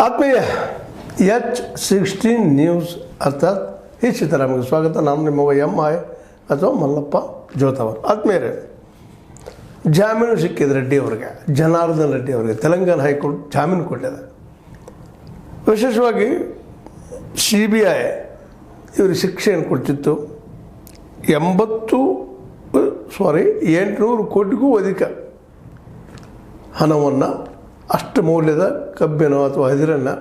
ಆತ್ಮೀಯ H16 news ಅರ್ಥಾತ್ ಈ ಸೀತಾರಾಮಗೆ ಸ್ವಾಗತ. ನಾನು ನಿಮ್ಮವ ಎಂ.ಐ. ಅಥವಾ ಮಲ್ಲಪ್ಪ ಜೋತವರ್. ಆತ್ಮೀಯರೇ, ಜಾಮೀನು ಸಿಕ್ಕಿದೆ ರೆಡ್ಡಿ ಅವರಿಗೆ, ಜನಾರ್ದನ್ ರೆಡ್ಡಿ ಅವರಿಗೆ ತೆಲಂಗಾಣ ಹೈಕೋರ್ಟ್ ಜಾಮೀನು ಕೊಟ್ಟಿದೆ. ವಿಶೇಷವಾಗಿ CBI ಇವ್ರಿಗೆ ಶಿಕ್ಷೆಯನ್ನು ಕೊಡ್ತಿತ್ತು. 800 ಕೋಟಿಗೂ ಅಧಿಕ ಹಣವನ್ನು, ಅಷ್ಟು ಮೌಲ್ಯದ ಕಬ್ಬಿನ ಅಥವಾ ಹದಿರನ್ನು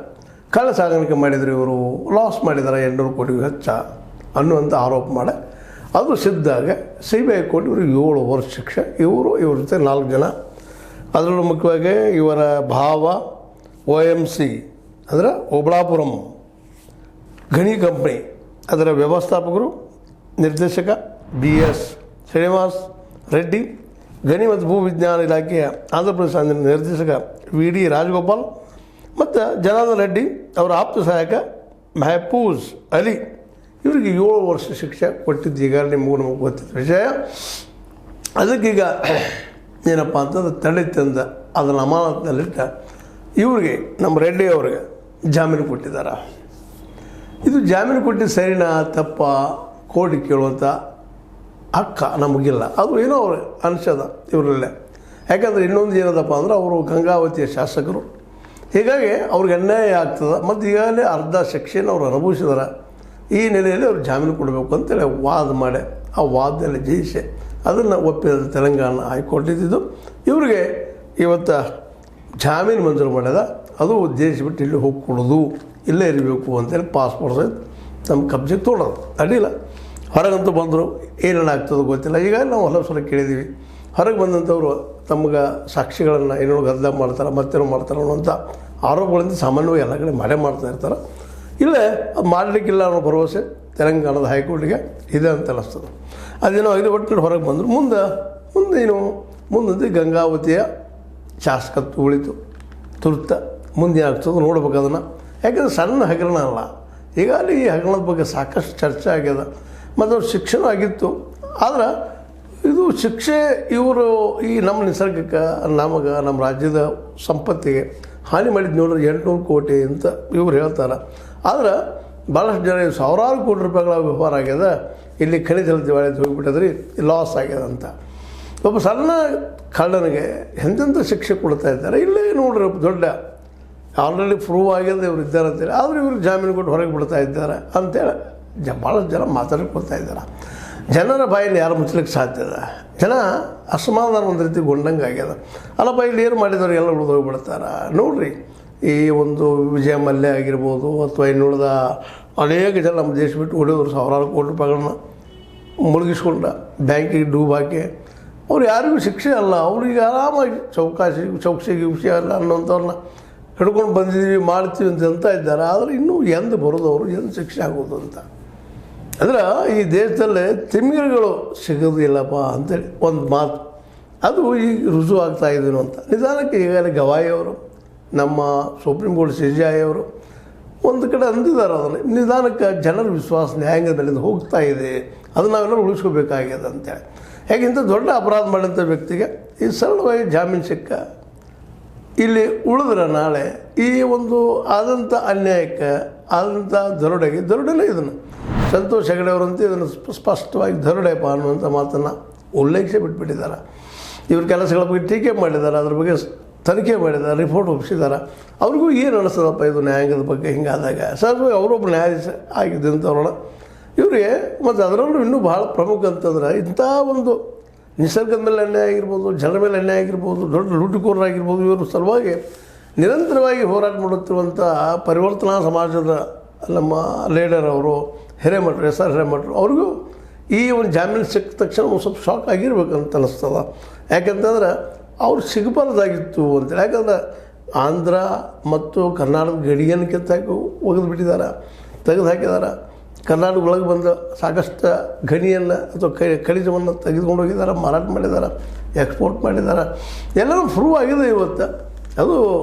ಕಳ್ಳ ಸಾಗಾಣಿಕೆ ಮಾಡಿದರು, ಇವರು ಲಾಸ್ ಮಾಡಿದ್ದಾರೆ 800 ಕೋಟಿಗೂ ಹೆಚ್ಚು ಅನ್ನುವಂಥ ಆರೋಪ ಮಾಡಿ ಅದು ಸಿದ್ಧಾಗ CBI ಕೋರ್ಟ್ ಇವ್ರಿಗೆ 7 ವರ್ಷ ಶಿಕ್ಷೆ. ಇವ್ರ ಜೊತೆ 4 ಜನ, ಅದರಲ್ಲೂ ಮುಖ್ಯವಾಗಿ ಇವರ ಭಾವ OMC ಅಂದರೆ ಓಬಳಾಪುರಂ ಗಣಿ ಕಂಪ್ನಿ ಅದರ ವ್ಯವಸ್ಥಾಪಕರು, ನಿರ್ದೇಶಕ BS ಶ್ರೀನಿವಾಸ್ ರೆಡ್ಡಿ, ಗಣಿ ಮತ್ತು ಭೂ ವಿಜ್ಞಾನ ಇಲಾಖೆಯ ಆಂಧ್ರ ಪ್ರದೇಶ ನಿರ್ದೇಶಕ VD ರಾಜಗೋಪಾಲ್ ಮತ್ತು ಜನಾರ್ದನ್ ರೆಡ್ಡಿ ಅವರ ಆಪ್ತ ಸಹಾಯಕ ಮೆಹಫೂಜ್ ಅಲಿ, ಇವರಿಗೆ 7 ವರ್ಷ ಶಿಕ್ಷೆ ಕೊಟ್ಟಿದ್ದು ಈಗಾಗಲೇ ನಮಗೆ ಗೊತ್ತಿದ್ದ ವಿಷಯ. ಅದಕ್ಕೀಗ ಏನಪ್ಪ ಅಂತಂದ್ರೆ ತಡೆ ತಂದ ಅದನ್ನು ಅಮಾನತಿನಲ್ಲಿಟ್ಟ ಇವರಿಗೆ, ನಮ್ಮ ರೆಡ್ಡಿ ಅವರಿಗೆ ಜಾಮೀನು ಕೊಟ್ಟಿದ್ದಾರೆ. ಇದು ಜಾಮೀನು ಕೊಟ್ಟಿದ್ದು ಸರಿನಾ ತಪ್ಪ ಕೋರ್ಟಿಗೆ ಕೇಳುವಂಥ ಹಕ್ಕ ನಮಗಿಲ್ಲ. ಅದು ಏನೋ ಅವ್ರು ಅನಿಸದ ಇವರಲ್ಲೇ. ಯಾಕಂದರೆ ಇನ್ನೊಂದು ಏನದಪ್ಪ ಅಂದ್ರೆ ಅವರು ಗಂಗಾವತಿಯ ಶಾಸಕರು, ಹೀಗಾಗಿ ಅವ್ರಿಗೆ ಅನ್ಯಾಯ ಆಗ್ತದೆ. ಮತ್ತು ಈಗಾಗಲೇ ಅರ್ಧ ಶಿಕ್ಷೆಯನ್ನು ಅವ್ರು ಅನುಭವಿಸಿದಾರೆ. ಈ ನೆಲೆಯಲ್ಲಿ ಅವ್ರು ಜಾಮೀನು ಕೊಡಬೇಕು ಅಂತೇಳಿ ವಾದ ಮಾಡಿ ಆ ವಾದದಲ್ಲಿ ಜಯಿಸಿ ಅದನ್ನು ಒಪ್ಪಿದ ತೆಲಂಗಾಣ ಹೈಕೋರ್ಟ್ ಇದ್ದಿದ್ದು. ಇವರಿಗೆ ಇವತ್ತು ಜಾಮೀನು ಮಂಜೂರು ಮಾಡ್ಯದ. ಅದು ದೇಶ ಬಿಟ್ಟು ಇಲ್ಲಿ ಹೋಗಿ ಕೊಡೋದು, ಇಲ್ಲೇ ಇರಬೇಕು ಅಂತೇಳಿ ಪಾಸ್ಪೋರ್ಟ್ ಸಹಿತ ನಮ್ಮ ಕಬ್ಜೆಗೆ ತೊಗೊಳೋದು ಅಡ್ಡಿಲ್ಲ. ಹೊರಗಂತೂ ಬಂದರು, ಏನೇನಾಗ್ತದೋ ಗೊತ್ತಿಲ್ಲ. ಈಗಾಗಲೇ ನಾವು ಹಲವು ಸಲ ಕೇಳಿದ್ದೀವಿ, ಹೊರಗೆ ಬಂದಂಥವ್ರು ತಮ್ಗೆ ಸಾಕ್ಷಿಗಳನ್ನು ಏನೋ ಗದ್ದಲ ಮಾಡ್ತಾರೆ, ಮತ್ತೇನೋ ಮಾಡ್ತಾರೆ ಅನ್ನೋಂಥ ಆರೋಪಗಳಿಂದ ಸಾಮಾನ್ಯವಾಗಿ ಎಲ್ಲ ಕಡೆ ಮಾಡ್ತಾ ಇರ್ತಾರೆ. ಇಲ್ಲೇ ಅದು ಮಾಡಲಿಕ್ಕಿಲ್ಲ ಅನ್ನೋ ಭರವಸೆ ತೆಲಂಗಾಣದ ಹೈಕೋರ್ಟಿಗೆ ಇದೆ ಅಂತ ಅನಿಸ್ತದೆ. ಅದೇನೋ ಇದು ಒಟ್ಟು ಹೊರಗೆ ಬಂದರು. ಮುಂದೆ ಗಂಗಾವತಿಯ ಶಾಸಕತ್ವ ಉಳಿತು. ತುರ್ತ ಮುಂದೆ ಆಗ್ತದೆ ನೋಡ್ಬೇಕು ಅದನ್ನು. ಯಾಕೆಂದರೆ ಸಣ್ಣ ಹಗರಣ ಅಲ್ಲ. ಈಗಾಗಲೇ ಈ ಹಗರಣದ ಬಗ್ಗೆ ಸಾಕಷ್ಟು ಚರ್ಚೆ ಆಗ್ಯದ ಮತ್ತು ಅವ್ರ ಶಿಕ್ಷಣ ಆಗಿತ್ತು. ಆದ್ರೆ ಇದು ಶಿಕ್ಷೆ ಇವರು ಈ ನಮ್ಮ ನಿಸರ್ಗಕ್ಕೆ, ನಮಗೆ, ನಮ್ಮ ರಾಜ್ಯದ ಸಂಪತ್ತಿಗೆ ಹಾನಿ ಮಾಡಿದ್ದು ನೋಡ್ರಿ 800 ಕೋಟಿ ಅಂತ ಇವ್ರು ಹೇಳ್ತಾರೆ. ಆದ್ರೆ ಭಾಳಷ್ಟು ಜನ ಸಾವಿರಾರು ಕೋಟಿ ರೂಪಾಯಿಗಳ ವ್ಯವಹಾರ ಆಗ್ಯದ, ಇಲ್ಲಿ ಖನಿಜ ದಿವಾಳಿ ಹೋಗಿಬಿಟ್ಟದ್ರಿ, ಲಾಸ್ ಆಗ್ಯದ ಅಂತ. ಒಬ್ಬ ಸಣ್ಣ ಕಳ್ಳನಿಗೆ ಎಂತೆಂಥ ಶಿಕ್ಷೆ ಕೊಡ್ತಾ ಇದ್ದಾರೆ. ಇಲ್ಲೇ ನೋಡ್ರಿ ದೊಡ್ಡ ಆಲ್ರೆಡಿ ಪ್ರೂವ್ ಆಗ್ಯದ ಇವ್ರು ಇದ್ದಾರೆ ಅಂತೇಳಿ, ಆದರೂ ಇವ್ರಿಗೆ ಜಾಮೀನು ಕೊಟ್ಟು ಹೊರಗೆ ಬಿಡ್ತಾ ಇದ್ದಾರೆ ಅಂತೇಳಿ ಭಾಳಷ್ಟು ಜನ ಮಾತಾಡ್ಕೊಳ್ತಾ ಇದ್ದಾರೆ. ಜನರ ಬಾಯಲ್ಲಿ ಯಾರು ಮುಚ್ಚಲಿಕ್ಕೆ ಸಾಧ್ಯ ಇದೆ? ಜನ ಅಸಮಾಧಾನ ಒಂದು ರೀತಿ ಗೊಂಡಂಗೆ ಆಗ್ಯದ. ಅಲ್ಲಪ್ಪ ಇಲ್ಲಿ ಏನು ಮಾಡಿದವರು ಎಲ್ಲ ಉಳಿದೋಗ್ಬಿಡ್ತಾರೆ. ನೋಡಿರಿ, ಈ ಒಂದು ವಿಜಯ ಮಲ್ಯ ಆಗಿರ್ಬೋದು ಅಥವಾ ಇನ್ನುಳಿದ ಅನೇಕ ಜನ ನಮ್ಮ ದೇಶ ಬಿಟ್ಟು ಹೊಡೆಯೋರು ಸಾವಿರಾರು ಕೋಟಿ ರೂಪಾಯಿಗಳನ್ನ ಮುಳುಗಿಸ್ಕೊಂಡ ಬ್ಯಾಂಕಿಗೆ ಡೂಬ್ ಹಾಕಿ ಅವ್ರು ಯಾರಿಗೂ ಶಿಕ್ಷೆ ಅಲ್ಲ. ಅವ್ರಿಗೆ ಆರಾಮಾಗಿ ಚೌಕಸಿಗೆ ವಿಷಯ ಅಲ್ಲ ಅನ್ನೋಂಥವ್ರನ್ನ ಹಿಡ್ಕೊಂಡು ಬಂದಿದ್ದೀವಿ, ಮಾಡ್ತೀವಿ ಅಂತ ಇದ್ದಾರೆ. ಆದರೆ ಇನ್ನೂ ಎಂದು ಬರೋದವರು ಎಂದು ಶಿಕ್ಷೆ ಆಗೋದು ಅಂತ ಅಂದ್ರೆ ಈ ದೇಶದಲ್ಲೇ ತಿಮಿಂಗಿಲಗಳು ಸಿಗೋದಿಲ್ಲಪ್ಪ ಅಂತೇಳಿ ಒಂದು ಮಾತು, ಅದು ಈಗ ರುಜು ಆಗ್ತಾ ಇದ್ದೀನೋ ಅಂತ. ನಿಧಾನಕ್ಕೆ ಈಗಾಗಲೇ ಗವಾಯಿ ಅವರು, ನಮ್ಮ ಸುಪ್ರೀಂ ಕೋರ್ಟ್ CJI ಅವರು ಒಂದು ಕಡೆ ಅಂದಿದ್ದಾರೆ. ಅದನ್ನು ನಿಧಾನಕ್ಕೆ ಜನರ ವಿಶ್ವಾಸ ನ್ಯಾಯಾಂಗದ ಮೇಲಿಂದ ಹೋಗ್ತಾ ಇದೆ, ಅದನ್ನು ನಾವೆಲ್ಲರೂ ಉಳಿಸ್ಕೋಬೇಕಾಗ್ಯದ ಅಂತೇಳಿ. ಯಾಕೆ ಇಂಥ ದೊಡ್ಡ ಅಪರಾಧ ಮಾಡಿದಂಥ ವ್ಯಕ್ತಿಗೆ ಈ ಸರಳವಾಗಿ ಜಾಮೀನು ಸಿಕ್ಕ ಇಲ್ಲಿ ಉಳಿದ್ರೆ ನಾಳೆ ಈ ಒಂದು ಆದಂಥ ಅನ್ಯಾಯಕ್ಕೆ, ಆದಂಥ ದರೋಡೆನೇ ಇದನ್ನು ಸಂತೋಷ್ ಹೆಗಡೆ ಅವರಂತೂ ಇದನ್ನು ಸ್ಪಷ್ಟವಾಗಿ ದರೋಡೆಪ್ಪ ಅನ್ನುವಂಥ ಮಾತನ್ನು ಉಲ್ಲೇಖಿಸಿ ಬಿಟ್ಬಿಟ್ಟಿದ್ದಾರೆ. ಇವ್ರ ಕೆಲಸಗಳ ಬಗ್ಗೆ ಟೀಕೆ ಮಾಡಿದ್ದಾರೆ, ಅದ್ರ ಬಗ್ಗೆ ತನಿಖೆ ಮಾಡಿದ್ದಾರೆ, ರಿಪೋರ್ಟ್ ಒಪ್ಪಿಸಿದ್ದಾರೆ. ಅವ್ರಿಗೂ ಏನು ಅನಿಸ್ತದಪ್ಪ ಇದು ನ್ಯಾಯಾಂಗದ ಬಗ್ಗೆ ಹಿಂಗಾದಾಗ? ಸಹಜವಾಗಿ ಅವರೊಬ್ಬ ನ್ಯಾಯಾಧೀಶ ಆಗಿದ್ದಂಥವ್ರನ್ನ ಇವರಿಗೆ. ಮತ್ತು ಅದರಲ್ಲೂ ಇನ್ನೂ ಭಾಳ ಪ್ರಮುಖ ಅಂತಂದ್ರೆ ಇಂಥ ಒಂದು ನಿಸರ್ಗದ ಮೇಲೆ ಅನ್ಯಾಯ ಆಗಿರ್ಬೋದು, ಜನರ ಮೇಲೆ ಅನ್ಯಾಯ ಆಗಿರ್ಬೋದು, ದೊಡ್ಡ ಲೂಟಿಕೋರರಾಗಿರ್ಬೋದು, ಇವರು ಸಲುವಾಗಿ ನಿರಂತರವಾಗಿ ಹೋರಾಟ ಮಾಡುತ್ತಿರುವಂಥ ಪರಿವರ್ತನಾ ಸಮಾಜದ ನಮ್ಮ ಲೀಡರ್ ಅವರು ಹಿರೇಮಠರು, SR ಹಿರೇಮಠರು, ಅವ್ರಿಗೂ ಈ ಒಂದು ಜಾಮೀನು ಸಿಕ್ಕ ತಕ್ಷಣ ಒಂದು ಸ್ವಲ್ಪ ಶಾಕ್ ಆಗಿರ್ಬೇಕಂತ ಅನ್ನಿಸ್ತದ. ಯಾಕೆಂತಂದ್ರೆ ಅವ್ರು ಸಿಗಬಾರ್ದಾಗಿತ್ತು ಅಂತೇಳಿ. ಯಾಕಂದ್ರೆ ಆಂಧ್ರ ಮತ್ತು ಕರ್ನಾಟಕದ ಗಡಿಯನ್ನು ಕಿತ್ತಾಕಿ ಒಗೆದುಬಿಟ್ಟಿದ್ದಾರೆ, ತೆಗೆದು ಹಾಕಿದ್ದಾರೆ. ಕರ್ನಾಟಕ ಒಳಗೆ ಬಂದ ಸಾಕಷ್ಟು ಗಣಿಯನ್ನು ಅಥವಾ ಖನಿಜವನ್ನು ತೆಗೆದುಕೊಂಡು ಹೋಗಿದ್ದಾರೆ, ಮಾರಾಟ ಮಾಡಿದ್ದಾರೆ, ಎಕ್ಸ್ಪೋರ್ಟ್ ಮಾಡಿದ್ದಾರೆ. ಎಲ್ಲರೂ ಪ್ರೂವ್ ಆಗಿದೆ ಇವತ್ತು. ಅದು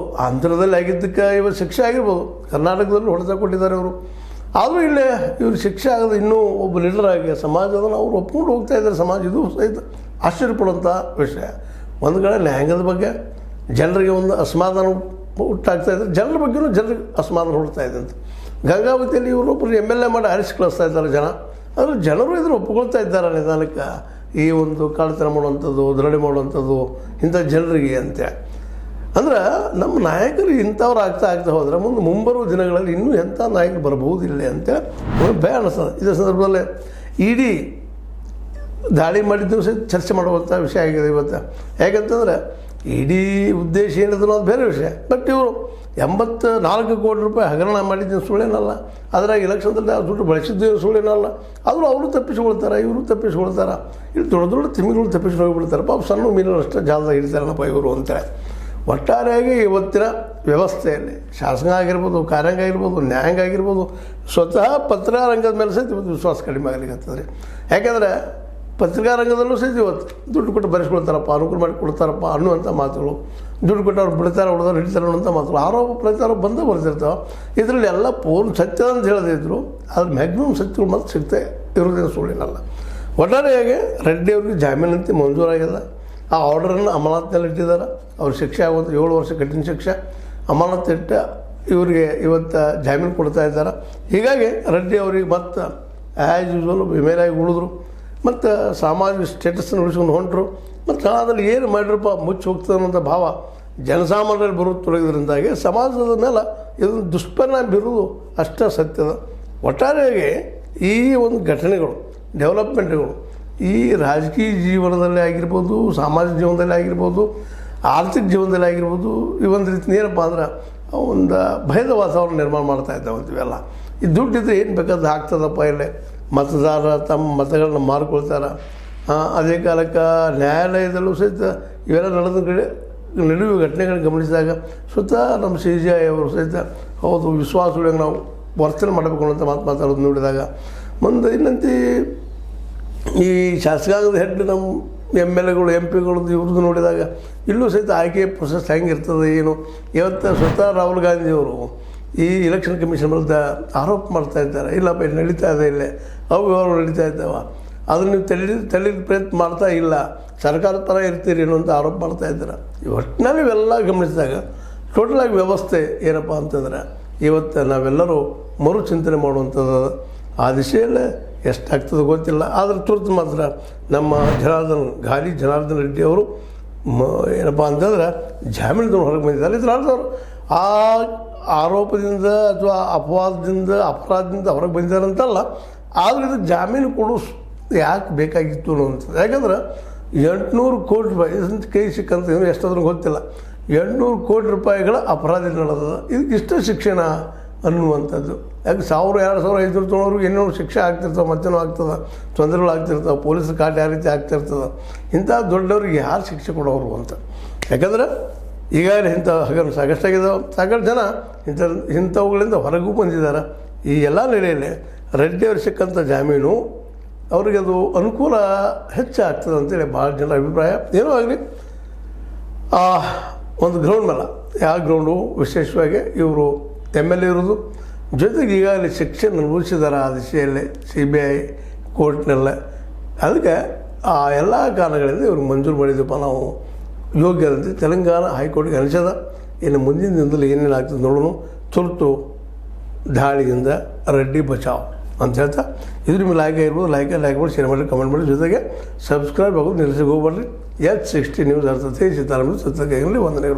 ಆಂಧ್ರದಲ್ಲಿ ಆಗಿದ್ದಕ್ಕೆ ಇವತ್ತು ಶಿಕ್ಷೆ ಆಗಿರ್ಬೋದು, ಕರ್ನಾಟಕದಲ್ಲಿ ಹೊಡೆತ ಕೊಟ್ಟಿದ್ದಾರೆ ಅವರು. ಆದರೂ ಇಲ್ಲೇ ಇವರು ಶಿಕ್ಷೆ ಆಗೋದು ಇನ್ನೂ ಒಬ್ಬ ಲೀಡರ್ ಆಗಿ ಸಮಾಜದನ್ನು ಅವ್ರು ಒಪ್ಕೊಂಡು ಹೋಗ್ತಾ ಇದ್ದಾರೆ. ಸಮಾಜ ಇದು ಸಹಿತ ಆಶ್ಚರ್ಯಪಡುವಂಥ ವಿಷಯ. ಒಂದು ಕಡೆ ನ್ಯಾಯಾಂಗದ ಬಗ್ಗೆ ಜನರಿಗೆ ಒಂದು ಅಸಮಾಧಾನ ಹುಟ್ಟಾಗ್ತಾಯಿದ್ದಾರೆ. ಜನರ ಬಗ್ಗೆಯೂ ಜನರಿಗೆ ಅಸಮಾಧಾನ ಹುಡ್ತಾ ಇದೆ ಅಂತ. ಗಂಗಾವತಿಯಲ್ಲಿ ಇವರೊಬ್ಬರು MLA ಮಾಡಿ ಆರಿಸಿ ಕಳಿಸ್ತಾ ಇದ್ದಾರೆ ಜನ. ಆದರೆ ಜನರು ಇದನ್ನು ಒಪ್ಕೊಳ್ತಾ ಇದ್ದಾರೆ ನಿಧಾನಕ್ಕೆ. ಈ ಒಂದು ಕಳ್ಳತನ ಮಾಡುವಂಥದ್ದು, ದರೋಡೆ ಮಾಡುವಂಥದ್ದು ಇಂಥ ಜನರಿಗೆ ಅಂತ. ಅಂದ್ರೆ ನಮ್ಮ ನಾಯಕರು ಇಂಥವ್ರು ಆಗ್ತಾ ಹೋದರೆ ಮುಂಬರುವ ದಿನಗಳಲ್ಲಿ ಇನ್ನೂ ಎಂಥ ನಾಯಕರು ಬರಬಹುದಿಲ್ಲ ಅಂತ ಭಯ ಅನ್ನಿಸ್ತದೆ. ಇದೇ ಸಂದರ್ಭದಲ್ಲಿ ಇಡೀ ದಾಳಿ ಮಾಡಿದ್ದು ಸಹ ಚರ್ಚೆ ಮಾಡುವಂಥ ವಿಷಯ ಆಗಿದೆ ಇವತ್ತು. ಯಾಕಂತಂದರೆ ಇಡೀ ಉದ್ದೇಶ ಏನಿದೆ ಅನ್ನೋದು ಬೇರೆ ವಿಷಯ. ಬಟ್ ಇವರು 84 ಕೋಟಿ ರೂಪಾಯಿ ಹಗರಣ ಮಾಡಿದ್ದು ಸುಳ್ಳೇನಲ್ಲ. ಅದರಾಗ ಎಲೆಕ್ಷನ್ದಲ್ಲಿ ಆ ದುಡ್ಡು ಬಳಸಿದ್ದು ಸುಳ್ಳೇನಲ್ಲ. ಆದರೂ ಅವರು ತಪ್ಪಿಸ್ಕೊಳ್ತಾರೆ, ಇವರು ತಪ್ಪಿಸ್ಕೊಳ್ತಾರೆ. ಇಲ್ಲಿ ದೊಡ್ಡ ದೊಡ್ಡ ತಿಮಿಗಳು ತಪ್ಪಿಸಿ ಹೋಗಿಬಿಡ್ತಾರೆ. ಪಾಪ ಸಣ್ಣ ಮೀನುಗಳು ಅಷ್ಟೇ ಜಾಲದಾಗ ಹಿಡಿತಾರನಪ್ಪ ಇವರು ಅಂತಾರೆ. ಒಟ್ಟಾರೆಯಾಗಿ ಇವತ್ತಿನ ವ್ಯವಸ್ಥೆಯಲ್ಲಿ ಶಾಸನ ಆಗಿರ್ಬೋದು, ಕಾರ್ಯಾಂಗ ಆಗಿರ್ಬೋದು, ನ್ಯಾಯಾಂಗ ಆಗಿರ್ಬೋದು, ಸ್ವತಃ ಪತ್ರಿಕಾರಂಗದ ಮೇಲೆ ಸಹಿತ ಇವತ್ತು ವಿಶ್ವಾಸ ಕಡಿಮೆ ಆಗಲಿಕ್ಕೆ. ಯಾಕೆಂದರೆ ಪತ್ರಿಕಾರಂಗದಲ್ಲೂ ಸಹಿತ ಇವತ್ತು ದುಡ್ಡು ಕೊಟ್ಟು ಬರೆಸ್ಕೊಳ್ತಾರಪ್ಪ, ಅನುಕೂಲ ಮಾಡಿ ಕೊಡ್ತಾರಪ್ಪ ಅನ್ನುವಂಥ ಮಾತುಗಳು, ದುಡ್ಡು ಕೊಟ್ಟು ಅವ್ರು ಬಿಡ್ತಾರೆ, ಹೊಡೆದವ್ರು ಹಿಡಿತಾರೆ ಅನ್ನೋಂಥ ಮಾತುಗಳು, ಆರೋಪ ಪ್ರಚಾರ ಬಂದೇ ಬರ್ತಿರ್ತಾವೆ. ಇದರಲ್ಲಿ ಎಲ್ಲ ಪೂರ್ಣ ಸತ್ಯ ಅಂತ ಹೇಳದಿದ್ರು ಅದ್ರ ಮ್ಯಾಕ್ಸಿಮಮ್ ಸತ್ಯಗಳು ಮತ್ತೆ ಸಿಗ್ತೇ ಇರೋದೇನು ಸುಳ್ಳಿನಲ್ಲ. ಒಟ್ಟಾರೆಯಾಗಿ ರೆಡ್ಡಿ ಅವ್ರಿಗೆ ಜಾಮೀನಂತೆ ಮಂಜೂರಾಗಿದೆ. ಆ ಆರ್ಡರನ್ನು ಅಮಾನತ್ನಲ್ಲಿ ಇಟ್ಟಿದ್ದಾರೆ. ಅವ್ರ ಶಿಕ್ಷೆ ಆಗುವಂಥ 7 ವರ್ಷ ಕಠಿಣ ಶಿಕ್ಷೆ ಅಮಾನತ್ತು ಇಟ್ಟ ಇವರಿಗೆ ಇವತ್ತು ಜಾಮೀನು ಕೊಡ್ತಾ ಇದ್ದಾರೆ. ಹೀಗಾಗಿ ರೆಡ್ಡಿ ಅವ್ರಿಗೆ ಮತ್ತು ಆ್ಯಸ್ ಯೂಸ್ವಲ್ ವಿಮೇಲಾಗಿ ಉಳಿದ್ರು ಮತ್ತು ಸಾಮಾಜಿಕ ಸ್ಟೇಟಸ್ಸನ್ನು ಉಳಿಸ್ಕೊಂಡು ಹೊಂಟರು. ಮತ್ತು ಸಮಾಜದಲ್ಲಿ ಏನು ಮಾಡಿರಪ್ಪ ಮುಚ್ಚಿ ಹೋಗ್ತದೆ ಅನ್ನೋಂಥ ಭಾವ ಜನಸಾಮಾನ್ಯರಲ್ಲಿ ಬರೋದು ತೊಡಗಿದ್ರಿಂದಾಗಿ ಸಮಾಜದ ಮೇಲೆ ಇದನ್ನು ದುಷ್ಪರಿಣಾಮ ಬೀರೋದು ಅಷ್ಟೇ ಸತ್ಯದ. ಒಟ್ಟಾರೆಯಾಗಿ ಈ ಒಂದು ಘಟನೆಗಳು, ಡೆವಲಪ್ಮೆಂಟ್ಗಳು ಈ ರಾಜಕೀಯ ಜೀವನದಲ್ಲಿ ಆಗಿರ್ಬೋದು, ಸಾಮಾಜಿಕ ಜೀವನದಲ್ಲಿ ಆಗಿರ್ಬೋದು, ಆರ್ಥಿಕ ಜೀವನದಲ್ಲಿ ಆಗಿರ್ಬೋದು, ಈ ಒಂದು ರೀತಿ ಏನಪ್ಪ ಅಂದ್ರೆ ಒಂದು ಭಯದ ವಾತಾವರಣ ನಿರ್ಮಾಣ ಮಾಡ್ತಾ ಇದ್ದಾವೆ ಅಂತೀವೆಲ್ಲ. ಈ ದುಡ್ಡಿದ್ರೆ ಏನು ಬೇಕಾದ್ರೆ ಆಗ್ತದಪ್ಪ. ಇಲ್ಲೇ ಮತದಾರರ ತಮ್ಮ ಮತಗಳನ್ನ ಮಾರ್ಕೊಳ್ತಾರೆ. ಅದೇ ಕಾಲಕ್ಕೆ ನ್ಯಾಯಾಲಯದಲ್ಲೂ ಸಹಿತ ಇವೆಲ್ಲ ನಡೆಯುವ ಘಟನೆಗಳನ್ನ ಗಮನಿಸಿದಾಗ ಸ್ವತಃ ನಮ್ಮ CJI ಅವರು ಸಹಿತ ಹೌದು ವಿಶ್ವಾಸಗಳಿಗೆ ನಾವು ವರ್ತನೆ ಮಾಡಬೇಕು ಅನ್ನೋಂಥ ಮಾತಾಡೋದು ನೋಡಿದಾಗ ಮುಂದೆ ಇನ್ನಂತೆ ಈ ಶಾಸಕಾಂಗದ ಹೆಡ್ ನಮ್ಮ MLAಗಳು MP ಗಳು ಇವ್ರದ್ದು ನೋಡಿದಾಗ ಇಲ್ಲೂ ಸಹಿತ ಆಯ್ಕೆ ಪ್ರೊಸೆಸ್ ಹೆಂಗಿರ್ತದೆ ಏನು. ಇವತ್ತು ಸ್ವತಃ ರಾಹುಲ್ ಗಾಂಧಿಯವರು ಈ ಎಲೆಕ್ಷನ್ ಕಮಿಷನ್ ವಿರುದ್ಧ ಆರೋಪ ಮಾಡ್ತಾ ಇದ್ದಾರೆ. ಇಲ್ಲಪ್ಪ ಇದು ನಡೀತಾ ಇದೆ, ಇಲ್ಲೇ ಅವು ನಡೀತಾ ಇದ್ದಾವೆ, ಅದನ್ನು ನೀವು ತಳ್ಳೀಲಿಕ್ಕೆ ಪ್ರಯತ್ನ ಮಾಡ್ತಾ ಇಲ್ಲ, ಸರ್ಕಾರದ ಪರ ಇರ್ತೀರಿ ಅನ್ನೋಂಥ ಆರೋಪ ಮಾಡ್ತಾ ಇದ್ದಾರೆ. ಒಟ್ಟಿನಲ್ಲಿ ಇವೆಲ್ಲ ಗಮನಿಸಿದಾಗ ಟೋಟಲಾಗಿ ವ್ಯವಸ್ಥೆ ಏನಪ್ಪ ಅಂತಂದರೆ ಇವತ್ತು ನಾವೆಲ್ಲರೂ ಮರುಚಿಂತನೆ ಮಾಡುವಂಥದ್ದು. ಆ ದಿಶೆಯಲ್ಲೇ ಎಷ್ಟಾಗ್ತದೆ ಗೊತ್ತಿಲ್ಲ. ಆದರೆ ತುರ್ತು ಮಾತ್ರ ನಮ್ಮ ಜನಾರ್ದನ್ ರೆಡ್ಡಿ ಅವರು ಏನಪ್ಪ ಅಂತಂದ್ರೆ ಜಾಮೀನು ಹೊರಗೆ ಬಂದಿದ್ದಾರೆ. ಇದರ ಅರ್ಥ ಅವರು ಆ ಆರೋಪದಿಂದ ಅಥವಾ ಅಪರಾಧದಿಂದ ಹೊರಗೆ ಬಂದಿದ್ದಾರೆ ಅಂತಲ್ಲ. ಆದರೆ ಇದು ಜಾಮೀನು ಕೊಡು ಯಾಕೆ ಬೇಕಾಗಿತ್ತು ಅನ್ನೋಂಥದ್ದು. ಯಾಕಂದ್ರೆ 800 ಕೋಟಿ ರೂಪಾಯಿ ಕೈ ಸಿಕ್ಕಂತ ಏನು ಎಷ್ಟಾದ್ರೂ ಗೊತ್ತಿಲ್ಲ. 800 ಕೋಟಿ ರೂಪಾಯಿಗಳ ಅಪರಾಧ ನಡೆದ. ಇದಕ್ಕೆ ಇಷ್ಟ ಶಿಕ್ಷಣ ಅನ್ನುವಂಥದ್ದು. ಯಾಕೆ 1000, 2000, 500 ತೊಗೊಳೋರು ಇನ್ನೂ ಶಿಕ್ಷೆ ಆಗ್ತಿರ್ತಾವೆ, ಮತ್ತೇನೋ ಆಗ್ತದೆ, ತೊಂದರೆಗಳು ಆಗ್ತಿರ್ತಾವೆ, ಪೊಲೀಸ್ ಕಾಟ ಯಾವ ರೀತಿ ಆಗ್ತಿರ್ತದೆ. ಇಂಥ ದೊಡ್ಡವ್ರಿಗೆ ಯಾರು ಶಿಕ್ಷೆ ಕೊಡೋರು ಅಂತ. ಯಾಕಂದ್ರೆ ಈಗಾಗಲೇ ಇಂಥ ಹಗರಣ ಸಾಕಷ್ಟಾಗಿದ್ದಾವೆ. ಸಾಕಷ್ಟು ಜನ ಇಂಥವುಗಳಿಂದ ಹೊರಗೂ ಬಂದಿದ್ದಾರೆ. ಈ ಎಲ್ಲ ನೆಲೆಯಲ್ಲಿ ರೆಡ್ಡಿಯವ್ರು ಸಿಕ್ಕಂಥ ಜಾಮೀನು ಅವ್ರಿಗೆ ಅದು ಅನುಕೂಲ ಹೆಚ್ಚಾಗ್ತದೆ ಅಂತೇಳಿ ಭಾಳ ಜನರ ಅಭಿಪ್ರಾಯ. ಏನೋ ಆಗಲಿ ಒಂದು ಗ್ರೌಂಡ್ ಮೇಲೆ ಯಾವ ಗ್ರೌಂಡು ವಿಶೇಷವಾಗಿ ಇವರು MLA ಇರೋದು, ಜೊತೆಗೆ ಈಗಾಗಲೇ ಶಿಕ್ಷೆ ಅನುಭವಿಸಿದ್ದಾರೆ ಆ ದಿಶೆಯಲ್ಲಿ CBI ಕೋರ್ಟ್ನೆಲ್ಲ. ಅದಕ್ಕೆ ಆ ಎಲ್ಲ ಕಾರಣಗಳಿಂದ ಇವ್ರಿಗೆ ಮಂಜೂರು ಮಾಡಿದ್ದಪ್ಪ ನಾವು ಯೋಗ್ಯರಂತೆ ತೆಲಂಗಾಣ ಹೈಕೋರ್ಟ್ಗೆ ಅನಿಸದ. ಇನ್ನು ಮುಂದಿನ ದಿನದಲ್ಲಿ ಏನೇನು ಆಗ್ತದೆ ನೋಡೋಣ. ತುರ್ತು ದಾಳಿಯಿಂದ ರೆಡ್ಡಿ ಬಚಾವ್ ಅಂತ ಹೇಳ್ತಾ ಇದ್ರ ಮೇಲೆ ಲೈಕ್ ಆಗಿರ್ಬೋದು, ಲೈಕ್ ಮಾಡಿ, ಶೇರ್ ಮಾಡಿ, ಕಮೆಂಟ್ ಮಾಡಿ, ಜೊತೆಗೆ ಸಬ್ಸ್ಕ್ರೈಬ್ ಆಗೋದು ನಿಲ್ಲಿಸಿ ಹೋಗ್ಬಾರ್ರಿ. H60 ನ್ಯೂಸ್ ಅರ್ಥತೆ ಸೀತಾರಾಮನ್ ಸತ್ಯಕ್ಕೆ ವಂದನೆಗಳು.